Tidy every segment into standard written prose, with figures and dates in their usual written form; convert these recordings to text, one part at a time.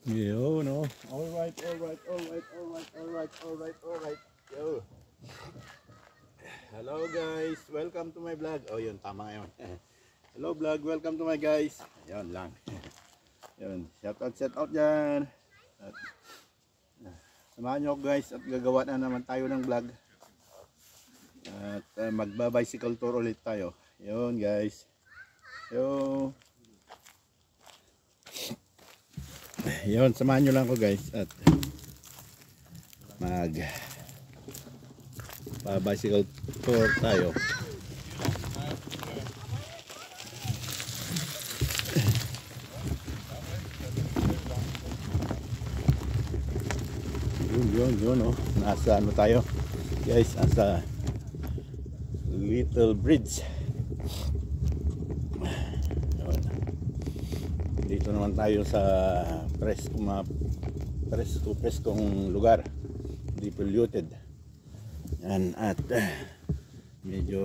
Yo, no. Alright. Yo. Hello guys, welcome to my vlog. Oh, yun, tama ngayon. Hello vlog, welcome to my guys. Yun lang. Yun, shout out dyan. At, samahan nyo guys at gagawa na naman tayo ng vlog. At magba-bicycle tour ulit tayo. Yun guys. Yo. Yun, samahan nyo lang ko guys at bicycle tour tayo. Yun oh. Nasa ano tayo guys, nasa Little Bridge. Yun. Dito naman tayo sa preskong lugar, hindi polluted. Yan, at medyo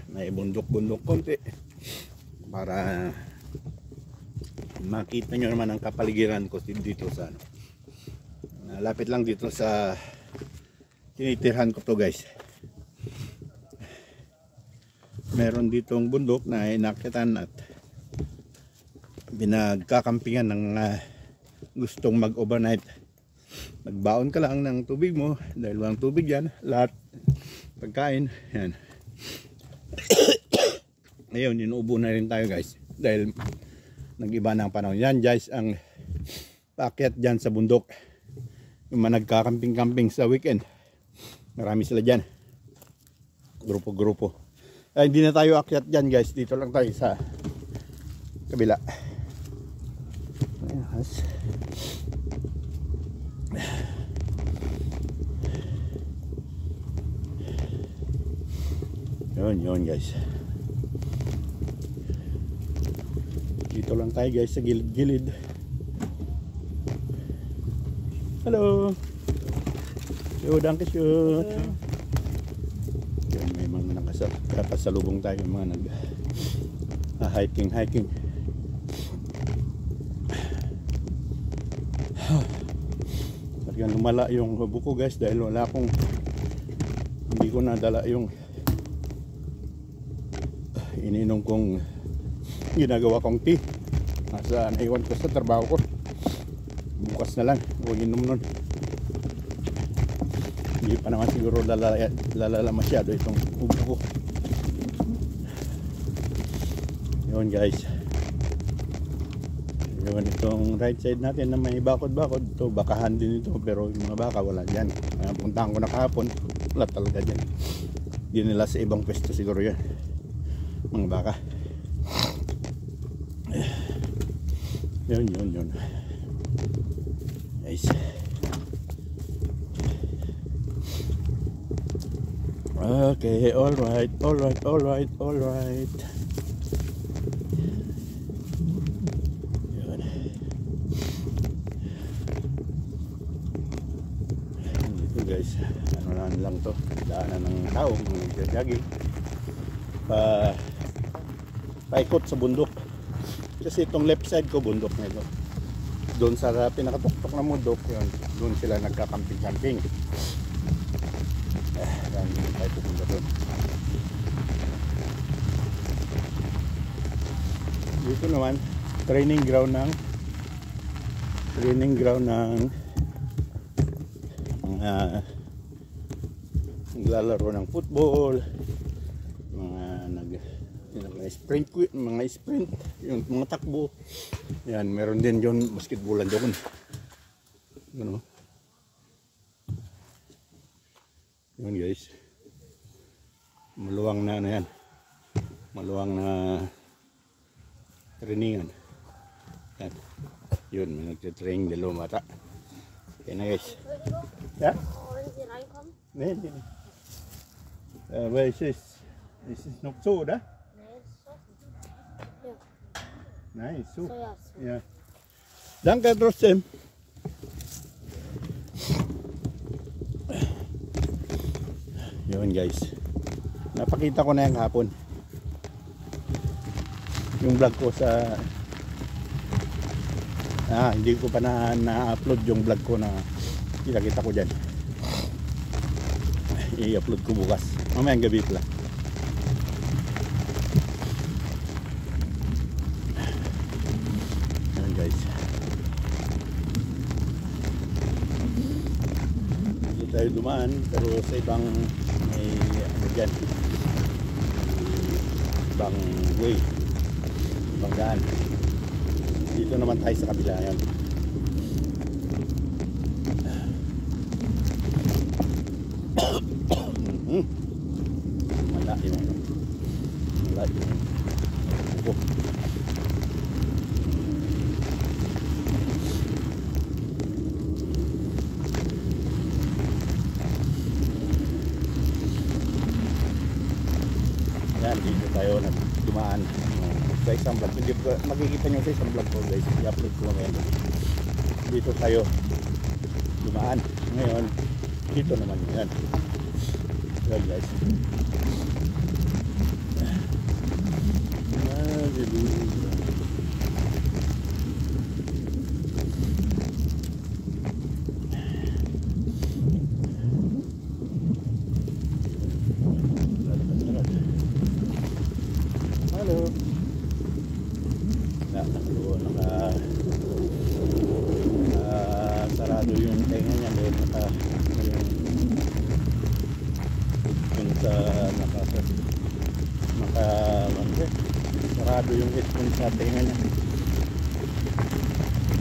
naibundok-bundok konti para makita nyo naman ang kapaligiran ko dito sa ano. Lapit lang dito sa tinitirhan ko to guys. Meron ditong bundok na inakyatan at binagkakampingan ng gustong mag-overnight. Magbaon ka lang ng tubig mo dahil walang tubig yan, lahat pagkain yan. Ngayon inuubo na rin tayo guys dahil nag-iba na ang panahon. Yan guys ang paakyat dyan sa bundok, yung mga nagkakamping-camping sa weekend. Marami sila dyan, grupo-grupo. Ay, hindi na tayo akyat dyan guys, dito lang tayo sa kabila. Yun guys, dito lang tayo guys sa gilid-gilid. Hello. Yo, danke schön. Yan, may mga nakasalubong tayo, mga hiking. Talagang lumala yung buko guys dahil hindi ko nadala yung ininom kong ginagawa kong tea. Naiwan ko sa trabaho ko. Bukas na lang huwag inom nun. Hindi pa naman siguro lalala masyado itong buko. Yun guys, yun, itong right side natin na may bakod-bakod, ito bakahan din ito, pero yung mga baka wala dyan. Puntahan ko na kahapon, wala talaga dyan. Di nila sa ibang pwesto siguro yan, mga baka. Yun guys. Okay, alright. Yun. Dito guys, ano lang to, daanan ng tao, nag-jogging paikot sa bundok. Kasi itong left side ko bundok na ito. Doon sa pinakatuktok na bundok, yun, doon sila nagkakamping-camping. Yan, tayo pupunta doon. Dito naman, training ground ng mga naglalaro ng football, mga sprint, yung mga takbo. Yan, meron din yun basketballan doon. Ano? Yun guys, maluwang na yan, maluwang na trainingan. Yan. Yun, may nagtitrain dalawang bata. Okay na guys. Yeah? Nee. Where is this? This is not so, da? Nice, so. Yeah. Danke trotzdem. Yun guys, napakita ko na yung hapon yung vlog ko sa Hindi ko pa na-upload yung vlog ko na kita ko dyan. I-upload ko bukas. Mamayang gabi pala. Ayan guys. Hindi tayo dumaan pero sa ibang may ano dyan. Ibang way. Ibang daan. Dito naman tayo sa kabila yan. Malalim ano. Malalim. Oh. Yan, dito tayo nagdumaan. Sa isang vlog, hindi ko makikita nyo sa isang vlog ko guys, i-upload ko lang yan. Dito tayo dumaan. Ngayon dito naman yan. Yan guys. Hello. Sarado yung tenga niya dahil sarado yung headphone sa tenga niya.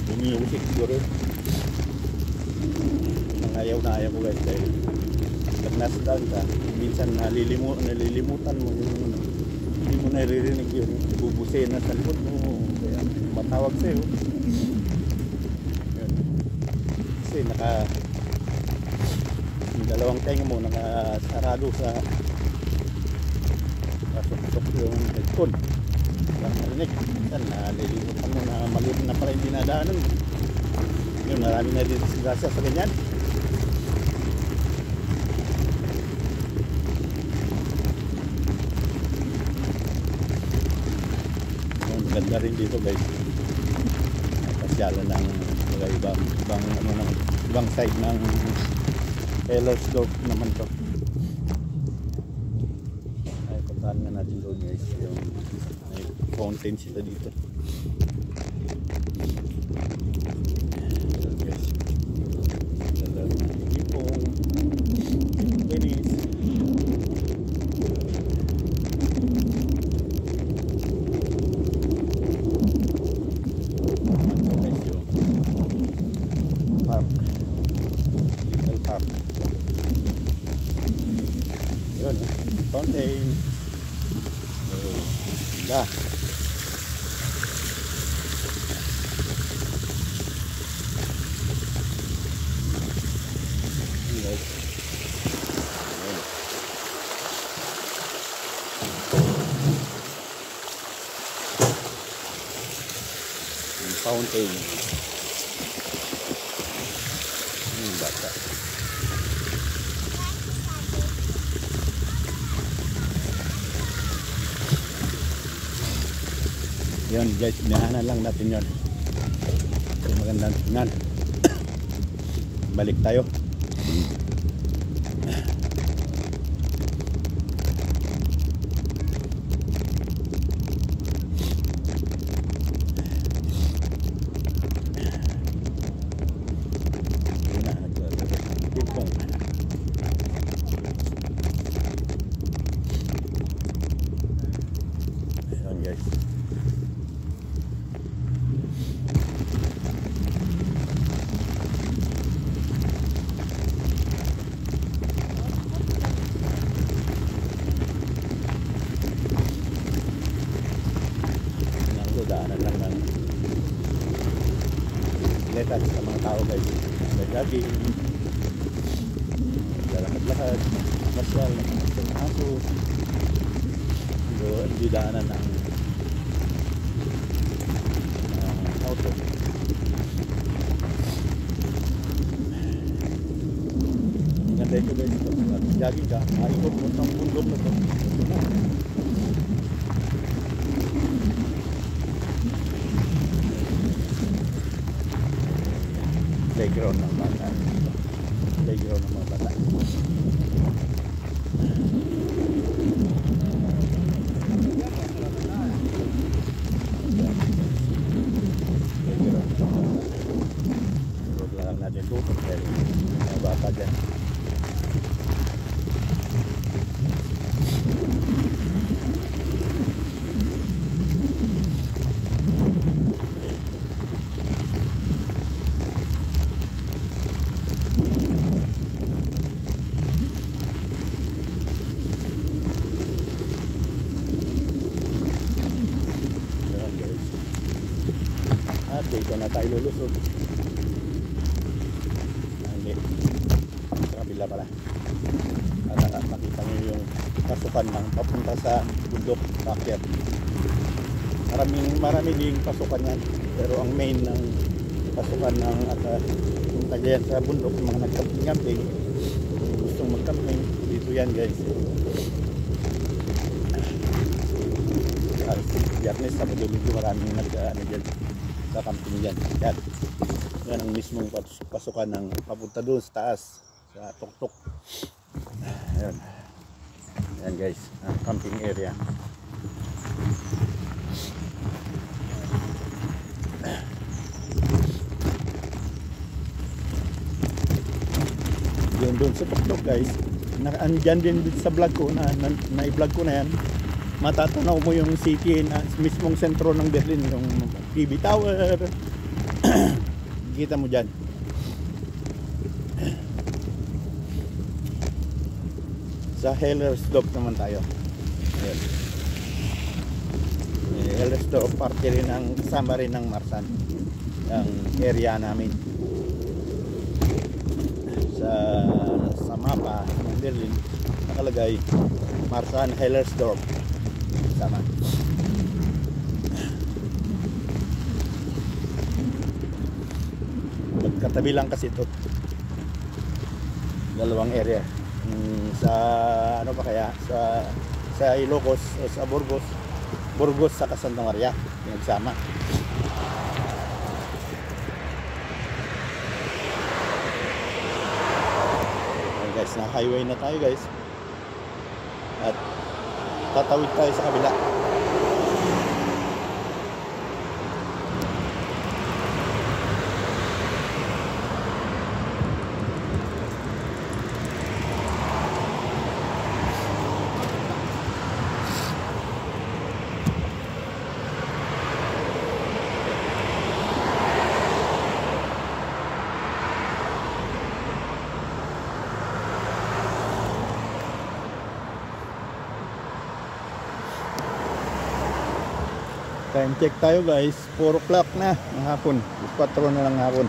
Bumiusik siguro. Ayaw na ayaw ko guys dahil pag nasa down ka minsan nalilimutan mo yung hindi mo naririnig yung bubusin na sa likod mo kaya matawag sa'yo. Kasi yung dalawang tenga mo nakasarado sa pasok yung headphone. Walang marinig. Minsan nalilimutan mo na maliit na pala yung dinadaanan. Yun, marami na din disgrasya sa ganyan. Ganda rin dito guys. Pasyalan ng ibang side ng Hellersdorf naman to. Ay, puntahan nga natin doon guys. Yung may fountain sila dito. Guys. Ganda rin ng ipong. Tennis. Yun, fountain. Ganda. Fountain. Bata. Yun guys, binahanan lang natin yun. So, magandang tingnan. Balik tayo. Ayan guys. Daanan lang ng bisikleta sa mga tao guys. Nag-jogging, lakad-lakad, masyal, nakamasyal ng aso. Hindi daanan ng auto. Ang ganda ito guys. Jogging ka, maikot mo sa bundok na ito. playground ng bata. Playground ng mga bata. Huwag lang natin tutok dahil mga bata dyan. At dito na tayo lulusog. Hindi. Sa kabila pala. Para makita nyo yung pasukan ng papunta sa bundok Pakyat. Marami ding pasukan yan. Pero ang main ng pasukan ng yung tagayan sa bundok, yung mga nagkamping-camping, gustong magcamping, dito yan guys. Biyernes, Sabado, Linggo, maraming nag-ano dyan sa camping dyan. Yan ang mismong pasukan ng papunta doon sa taas, sa tuktok. Ayan. Ayan guys, camping area. Doon sa tuktok guys, andyan din sa vlog ko, na-vlog ko na yan. Matatanaw mo yung city na mismong sentro ng Berlin, yung TV Tower. Kita mo dyan. Sa Hellersdorf naman tayo. Ayan. Hellersdorf, parte rin ng, kasama rin ng Marsan, ang area namin. Sa mapa ng Berlin nakalagay Marsan, Hellersdorf sama. Magkatabi lang kasi ito, dalawang area. Sa ano pa kaya, sa Ilocos o sa Burgos sa Santa Maria pinagsama. Okay guys, na highway na tayo guys, at tatawid tayo sa kabila. Time check tayo guys, 4 o'clock na ng hapon, 4 na lang hapon.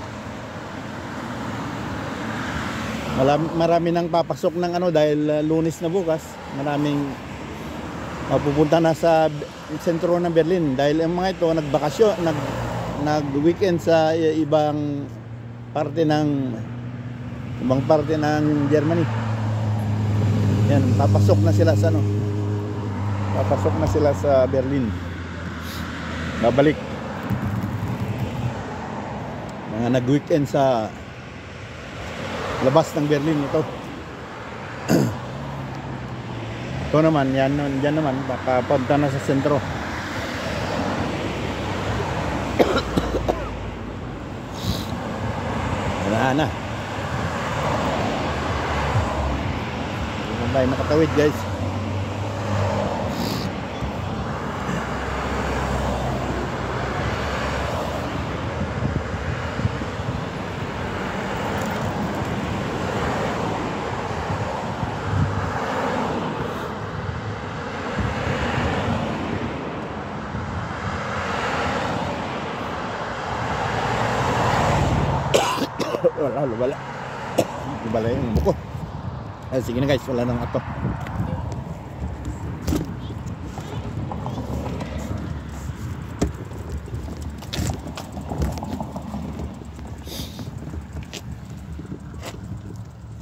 Marami nang papasok ng ano dahil Lunes na bukas. Maraming mapupunta na sa sentro ng Berlin dahil ang mga ito nagbakasyon, nag-weekend sa ibang parte ng Germany. Yan, papasok na sila sa ano. Papasok na sila sa Berlin. Babalik mga nag-weekend sa labas ng Berlin ito. Ito naman, yan naman baka punta na sa sentro. Wala na. Hindi tayo makatawid guys. Wala wala yung buko. Sige na guys, wala nang ato.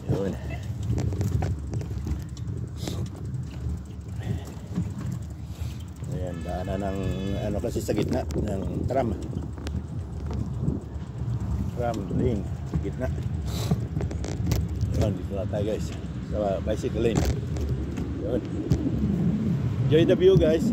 Yun. Ayan, daanan ng ano kasi sa gitna ng tram lane. Gitna. Yun, dito na tayo guys. Sa bicycle lane. Yun. Enjoy the view guys.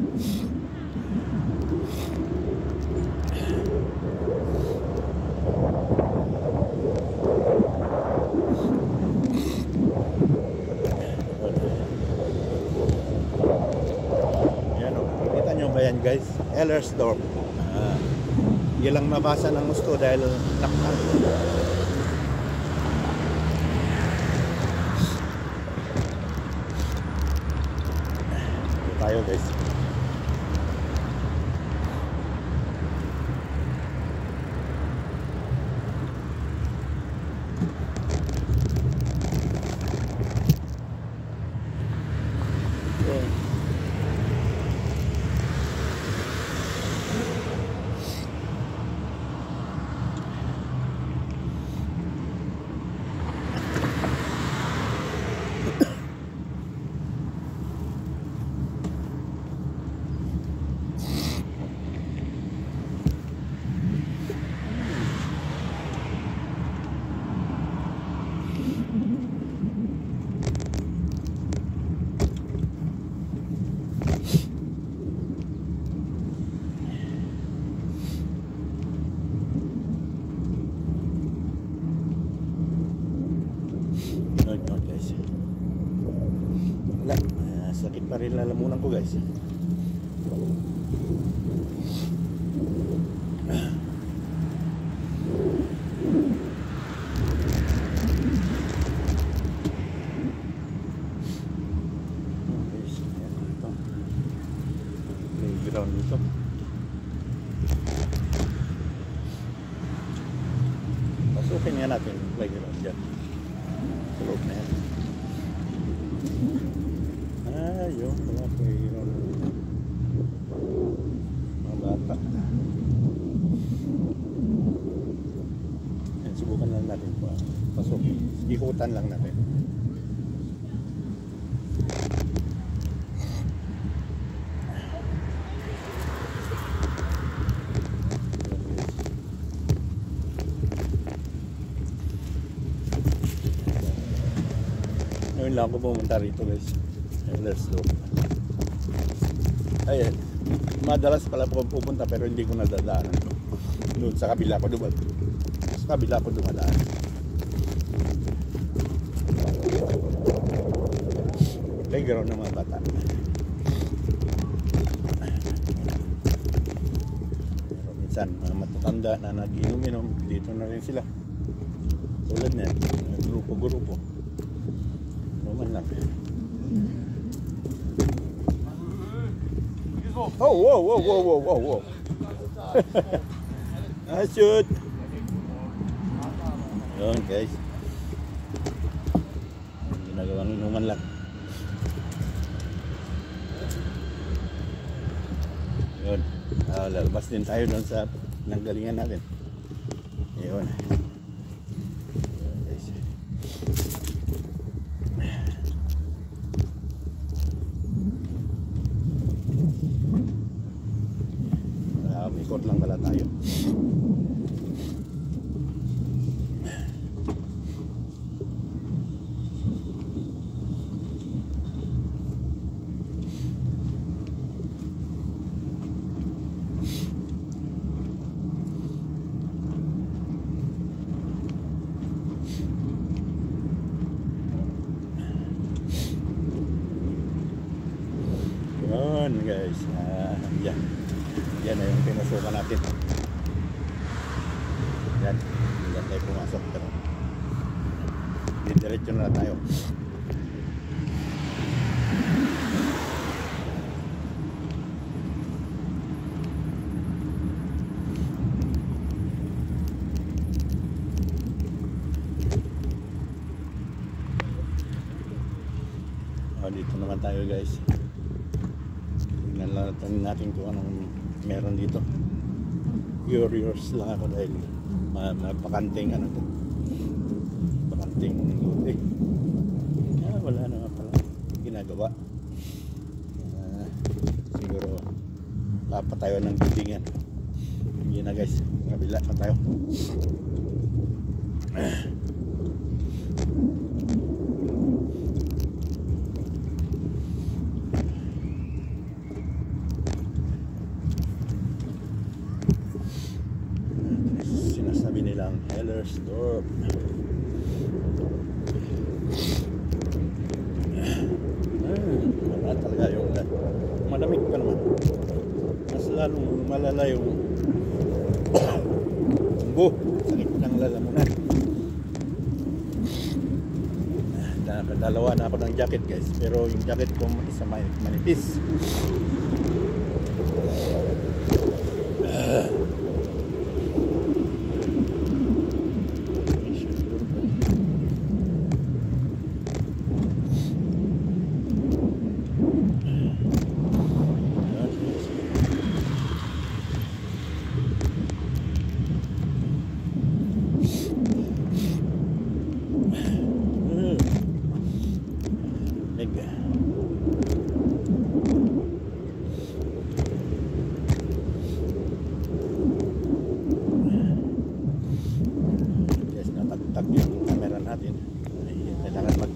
Ayan guys, Ellersdorf. Yan lang nabasa ng gusto dahil nakita. Tayo guys. Guys, wala, sakit pa rin lalamunan ko guys. Playground dito. Pasukin nga natin yung playground dyan. Sa loob na yan. Yun, wala playground. Mga bata. Yan, subukan lang natin pa. Pasukin. Ikutan lang natin. Ngayon lang ako pumunta rito guys. Let's go. Ayan. Madalas pala po pupunta pero hindi ko nadadaanan ito. Doon sa kabila ko dumadaan. Sa kabila ko dumadaan. Playground ng mga bata. Pero minsan mga matatanda na nag-inom-inom, dito na rin sila. Tulad na yan. Grupo-grupo. Naman lang. Oh, whoa, whoa, whoa, whoa, whoa, whoa. I shoot. Yun, guys. Ginagawang inuman lang. Yun. Lalabas din tayo doon sa nanggalingan natin. Yun. Ikot lang pala tayo. Yun guys, yan. Yan na yung pinasukan natin. Yan, yan tayo pumasok. Pero diretso na tayo. Dito naman tayo guys. Tingnan lang natin kung anong meron dito. Curious lang ako dahil pakanting ano to. Pakanting luti. Wala naman pala ginagawa. Siguro papatayo ng building yan. Hindi na guys. Kabila na tayo. ng Hellersdorf. Wala talaga yung malamig pa naman. Mas lalong malala yung sakit ng lalamunan. Nakadalawa na ako ng jacket guys, pero yung jacket ko isa manipis.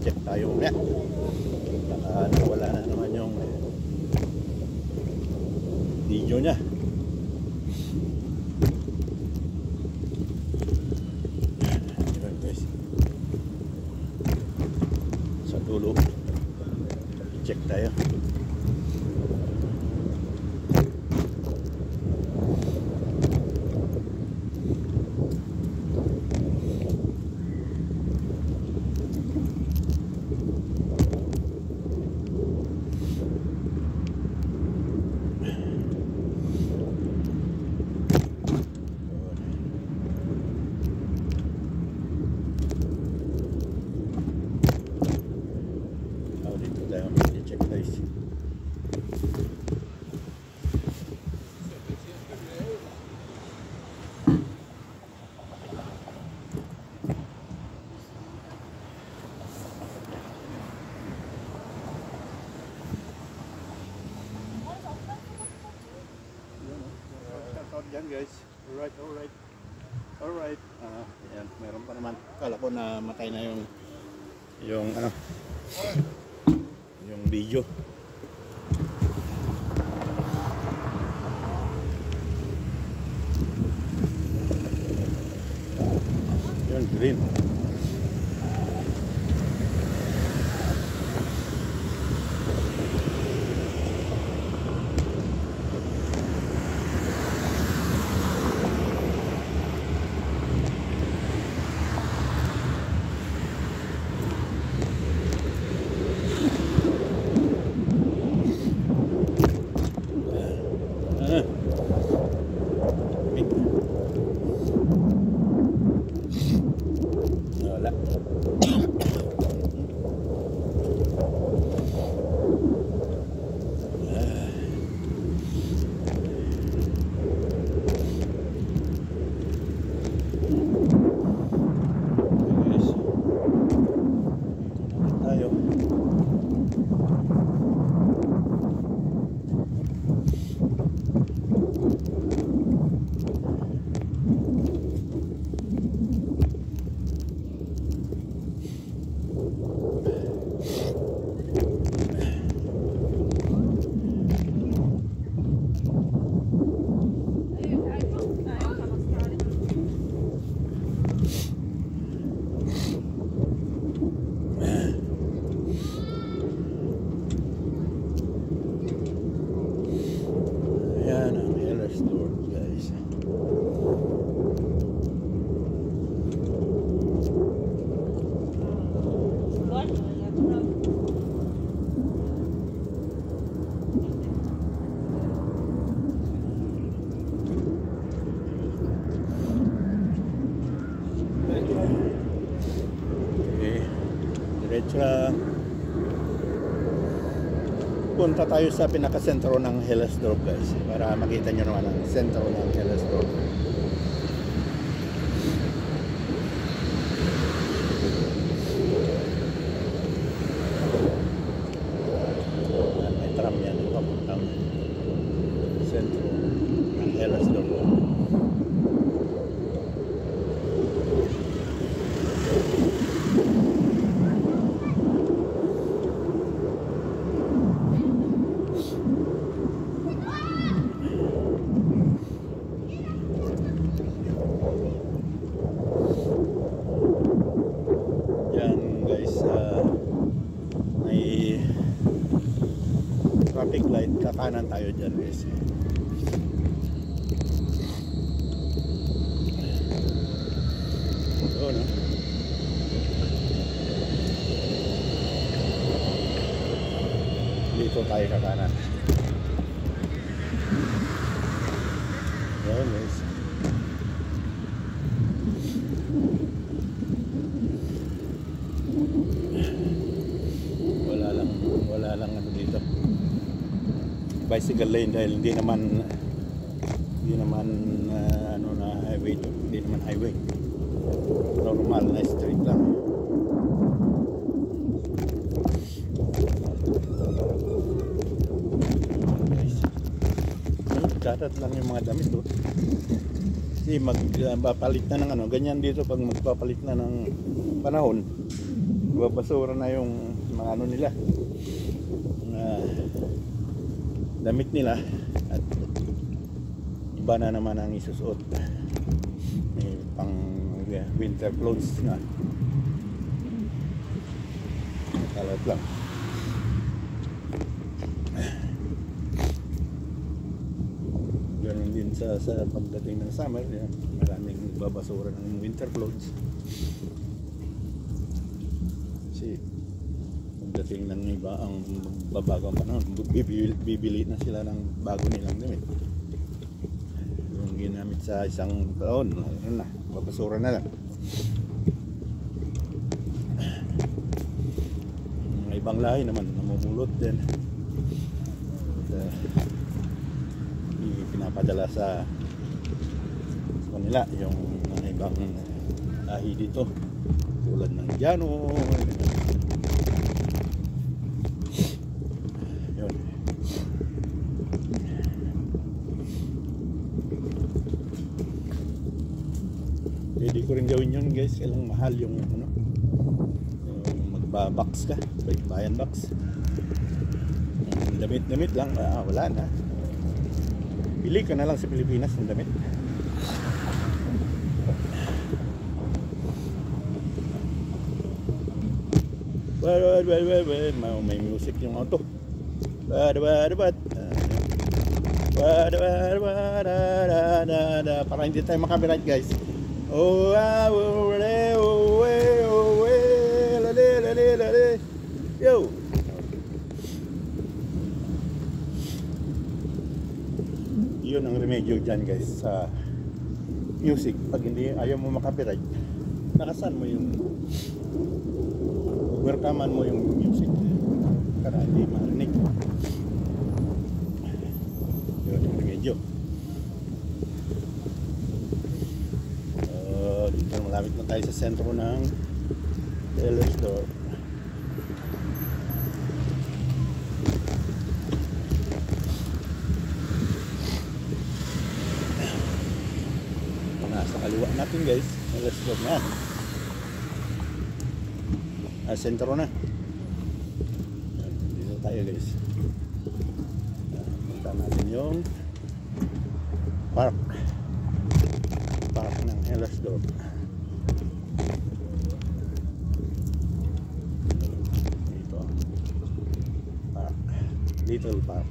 Check tayo mamaya. Baka nawala na naman yung video niya. Ayan guys, sa dulo check tayo. Check guys. Yan guys. Alright. Ayan, meron pa naman. Kala ko na matay na yung video. Yun, green. Diretso lang. Punta tayo sa pinaka-sentro ng Hellersdorf guys, para makita nyo naman ang sentro ng Hellersdorf. May tram yan, papuntang sentro ng Hellersdorf. kakanan tayo dyan guys. So, no? Dito tayo kakanan. Yun guys. Wala lang ano dito. Bicycle lane dahil hindi naman ano na highway to. Hindi naman highway. Normal na street lang. Catat lang yung mga damit oh. Kasi magpapalit na ng ano, ganyan dito pag magpapalit na ng panahon. Babasura na yung mga ano nila. Damit nila at iba na naman ang isusuot. May pang winter clothes na. Kalat lang. Ganun din sa pagdating ng summer, yan, maraming babasura ng winter clothes. Kasi pagdating ng iba ang babagang panahon, bibili na sila ng bago nilang damit. Yung ginamit sa isang taon, ano na, babasura na lang. Mga ibang lahi naman namumulot din. Pinapadala sa kanila yung mga ibang lahi dito tulad ng Indiano. Yun. Pwede ko rin gawin yun guys, kailang mahal yung ano, yung magbabox ka, bayan box. Damit lang, wala na. Pili ka na lang sa Pilipinas ng damit. May music yung auto. Para hindi tayo makabirate guys. Yo. Yun ang remedyo dyan guys sa music. Pag hindi ayaw mo makapiright, nakasan mo yung overcaman mo yung music para hindi marinig. Yun ang remedyo. Dito malapit na tayo sa sentro ng Ellersdorf. Sa kaliwa natin guys, let's go na. Sentro na. Dito tayo guys. Punta natin yung park ng Hellersdorf. Dito park, little park.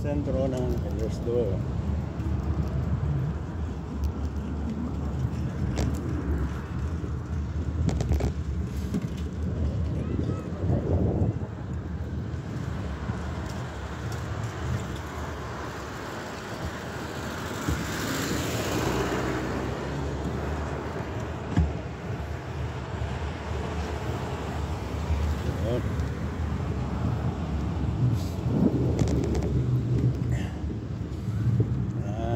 Sentro ng Hellersdorf.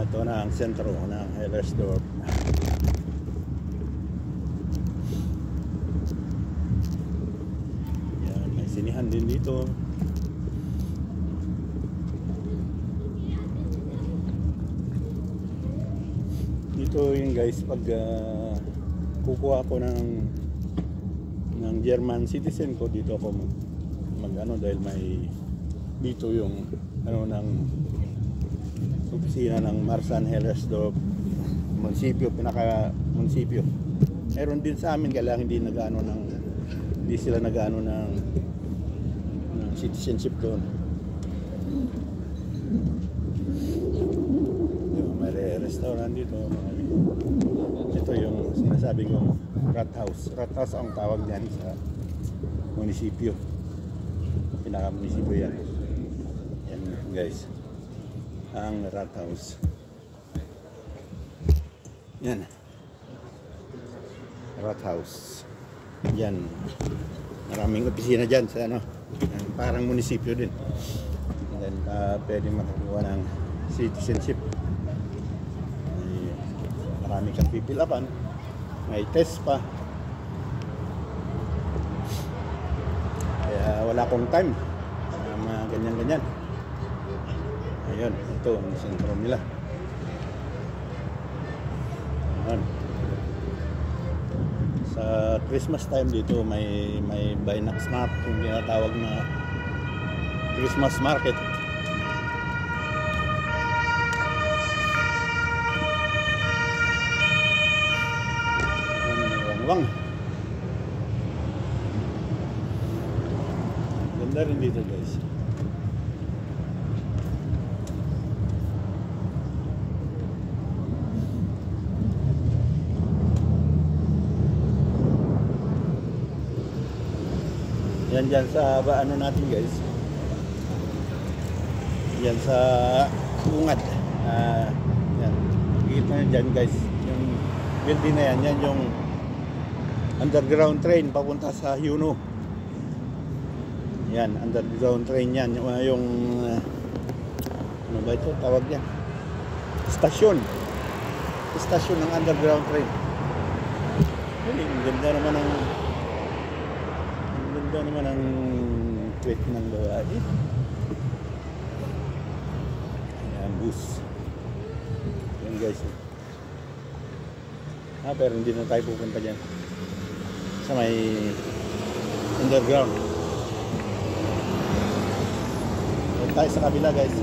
Ito na ang sentro ng Hellersdorf. Yan, may sinihan din dito. Dito yun guys, pag kukuha ko ng ng German citizen ko, dito ako mag ano, dahil may dito yung ano ng opisina ng Marsan-Hellersdorf munisipyo, pinaka munisipyo. Meron din sa amin, kaya lang hindi sila nag-ano ng citizenship doon. May restaurant dito. Ito yung sinasabi kong rat house. Rat house ang tawag niyan sa munisipyo. Pinaka-munisipyo yan. Yan guys. Ang rat house. Yan. Rat house. Yan. Maraming opisina dyan sa ano. Parang munisipyo din. And then pwede makakuha ng citizenship. Marami kang pipilapan, may test pa, kaya wala akong time mga ganyan-ganyan. Ayun, ito ang sentro nila. Ayun. Sa Christmas time dito may Binax Mart, yung tinatawag na Christmas market. Ganda rin dito guys. Yan dyan sa ano natin guys. Yan sa bungad. Yan. Kita nyo dyan guys. Yung building na yan, yan yung underground train papunta sa Yuno. Yan, underground train yan. Yung ano ba ito? Tawag yan. Stasyon. Stasyon ng underground train. Ang ganda naman ang tweet ng babae. Ayan, bus. Yan guys. Pero hindi na tayo pupunta dyan. Sa may underground. Doon tayo sa kabila guys.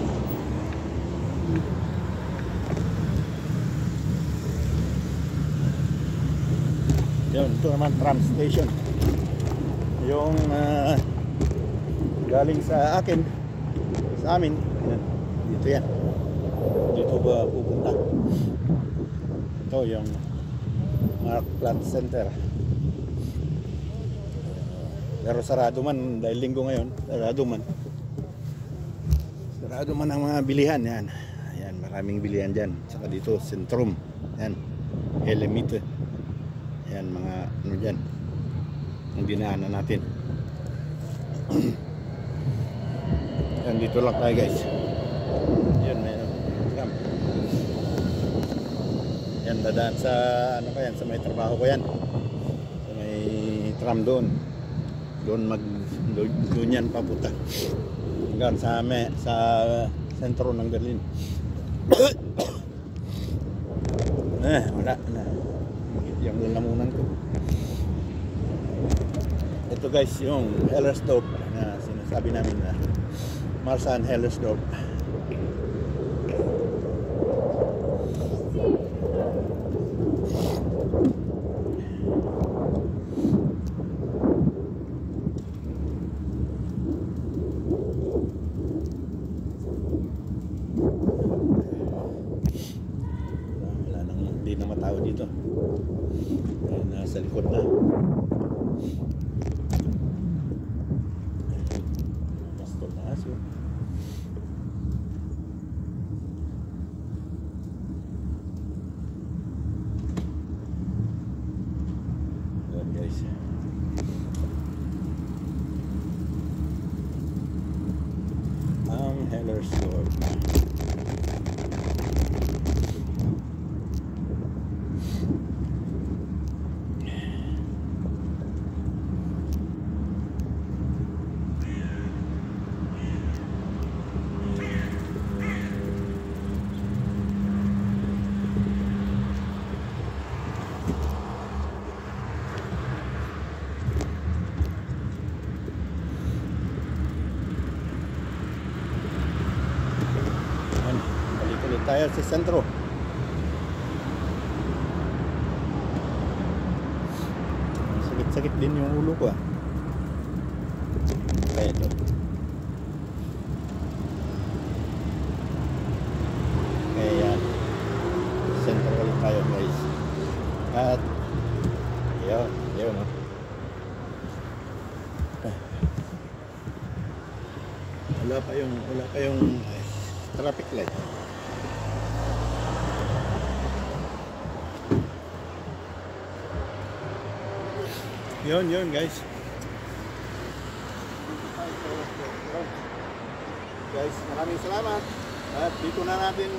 Yun, ito naman tram station. Yung galing sa akin, sa amin, yan, dito yan. Dito ba pupunta? Ito yung Marktplatz Center. Pero sarado man dahil linggo ngayon, sarado man ang mga bilihan yan. Ayan, maraming bilihan diyan. Saka dito sentrum. Yan. Elemite. Yan mga ano diyan. Ang dinaanan natin. Yan, dito lang tayo guys. Yan, may tram. Yan, dadaan sa ano pa yan, sa may trabaho ko yan. Sa may tram doon. Doon yan papunta hanggang sa sentro ng Berlin. Wala na yung lalamunan ko. Ito guys yung Hellersdorf na sinasabi namin na Marsan-Hellersdorf. Hindi na matao dito. Ayan, nasa likod na. Pastor na aso. Ayan guys. Ang Hellersdorf. Dito tayo sa sentro. Sakit-sakit din yung ulo ko ah. Kaya ito. Kaya yan. Sentro ulit tayo guys. At yun, yun oh. Wala pa yung traffic light. Yun guys. Guys, maraming salamat. At dito na natin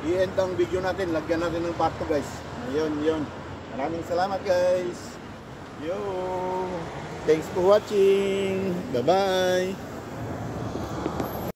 i-end ang video natin. Lagyan natin ng part 2 guys. Yun. Maraming salamat guys. Yo. Thanks for watching. Bye-bye.